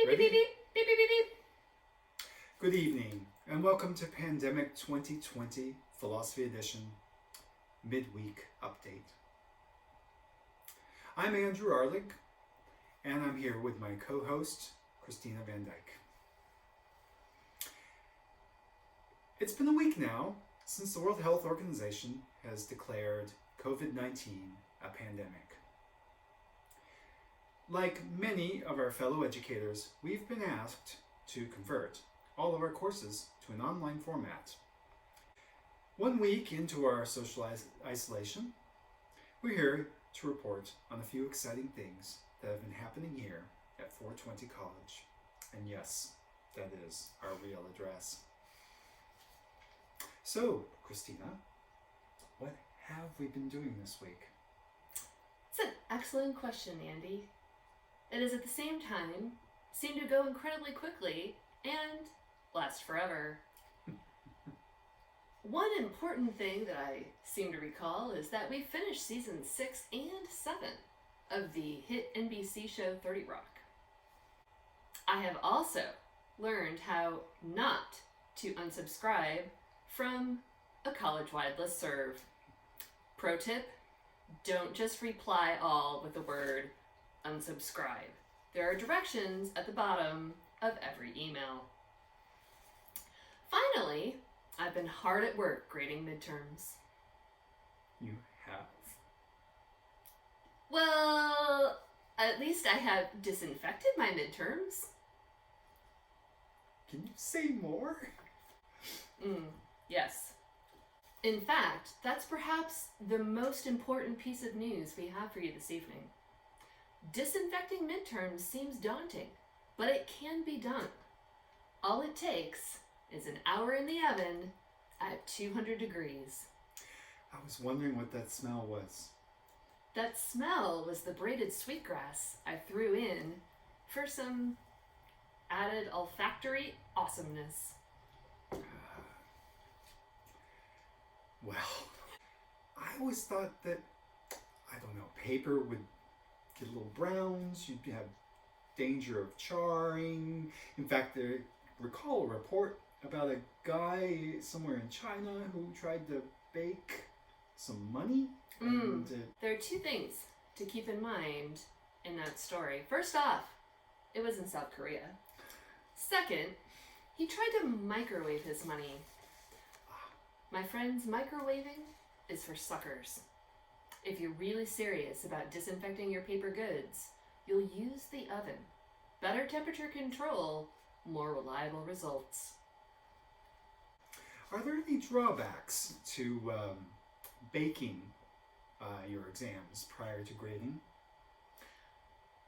Beep, beep, Ready? beep, beep, beep, beep, beep. Good evening, and welcome to Pandemic 2020 Philosophy Edition Midweek Update. I'm Andrew Arlig, and I'm here with my co-host, Christina Van Dyke. It's been a week now since the World Health Organization has declared COVID-19 a pandemic. Like many of our fellow educators, we've been asked to convert all of our courses to an online format. 1 week into our social isolation, we're here to report on a few exciting things that have been happening here at 420 College. And yes, that is our real address. So, Christina, what have we been doing this week? It's an excellent question, Andy. It has at the same time seemed to go incredibly quickly and last forever. One important thing that I seem to recall is that we finished season 6 and 7 of the hit NBC show 30 Rock. I have also learned how not to unsubscribe from a college-wide listserv. Pro tip, don't just reply all with the word unsubscribe. There are directions at the bottom of every email. Finally, I've been hard at work grading midterms. You have? Well, at least I have disinfected my midterms. Can you say more? Yes. In fact, that's perhaps the most important piece of news we have for you this evening. Disinfecting midterms seems daunting, but it can be done. All it takes is an hour in the oven at 200 degrees. I was wondering what that smell was. That smell was the braided sweetgrass I threw in for some added olfactory awesomeness. Well, I always thought that, paper would get little browns, you'd have danger of charring. In fact, I recall a report about a guy somewhere in China who tried to bake some money. There are two things to keep in mind in that story. First off, it was in South Korea. Second, he tried to microwave his money. My friends, microwaving is for suckers. If you're really serious about disinfecting your paper goods, you'll use the oven. Better temperature control, more reliable results. Are there any drawbacks to baking your exams prior to grading?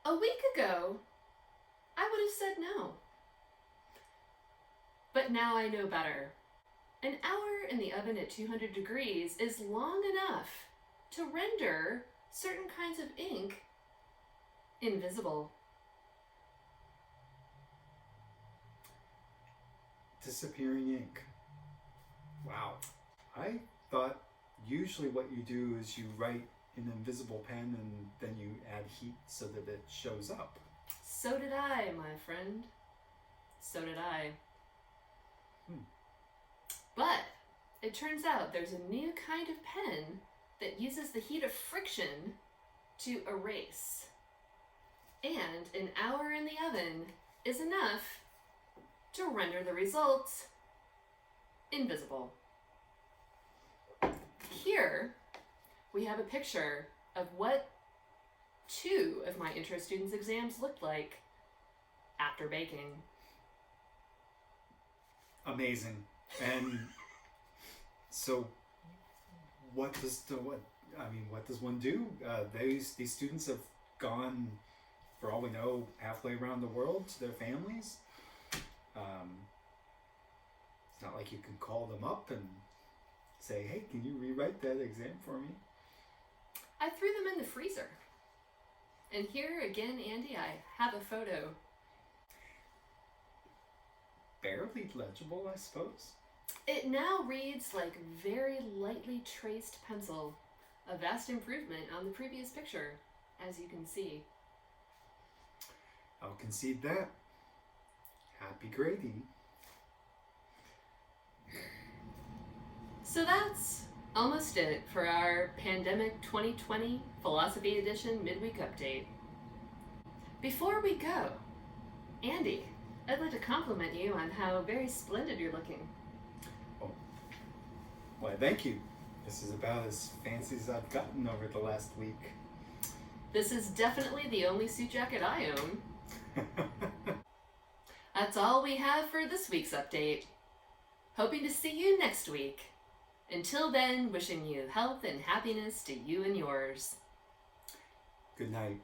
A week ago, I would have said no. But now I know better. An hour in the oven at 200 degrees is long enough to render certain kinds of ink invisible. Disappearing ink. Wow. I thought usually what you do is you write in an invisible pen and then you add heat so that it shows up. So did I, my friend. So did I. But it turns out there's a new kind of pen that uses the heat of friction to erase. And an hour in the oven is enough to render the results invisible. Here we have a picture of what 2 of my intro students' exams looked like after baking. Amazing. And so what does one do? These students have gone, for all we know, halfway around the world to their families. It's not like you can call them up and say, hey, can you rewrite that exam for me? I threw them in the freezer. And here again, Andy, I have a photo. Barely legible, I suppose. It now reads like very lightly traced pencil, a vast improvement on the previous picture, as you can see. I'll concede that. Happy grading. So that's almost it for our Pandemic 2020 Philosophy Edition midweek update. Before we go, Andy, I'd like to compliment you on how very splendid you're looking. Oh, why, thank you. This is about as fancy as I've gotten over the last week. This is definitely the only suit jacket I own. That's all we have for this week's update. Hoping to see you next week. Until then, wishing you health and happiness to you and yours. Good night.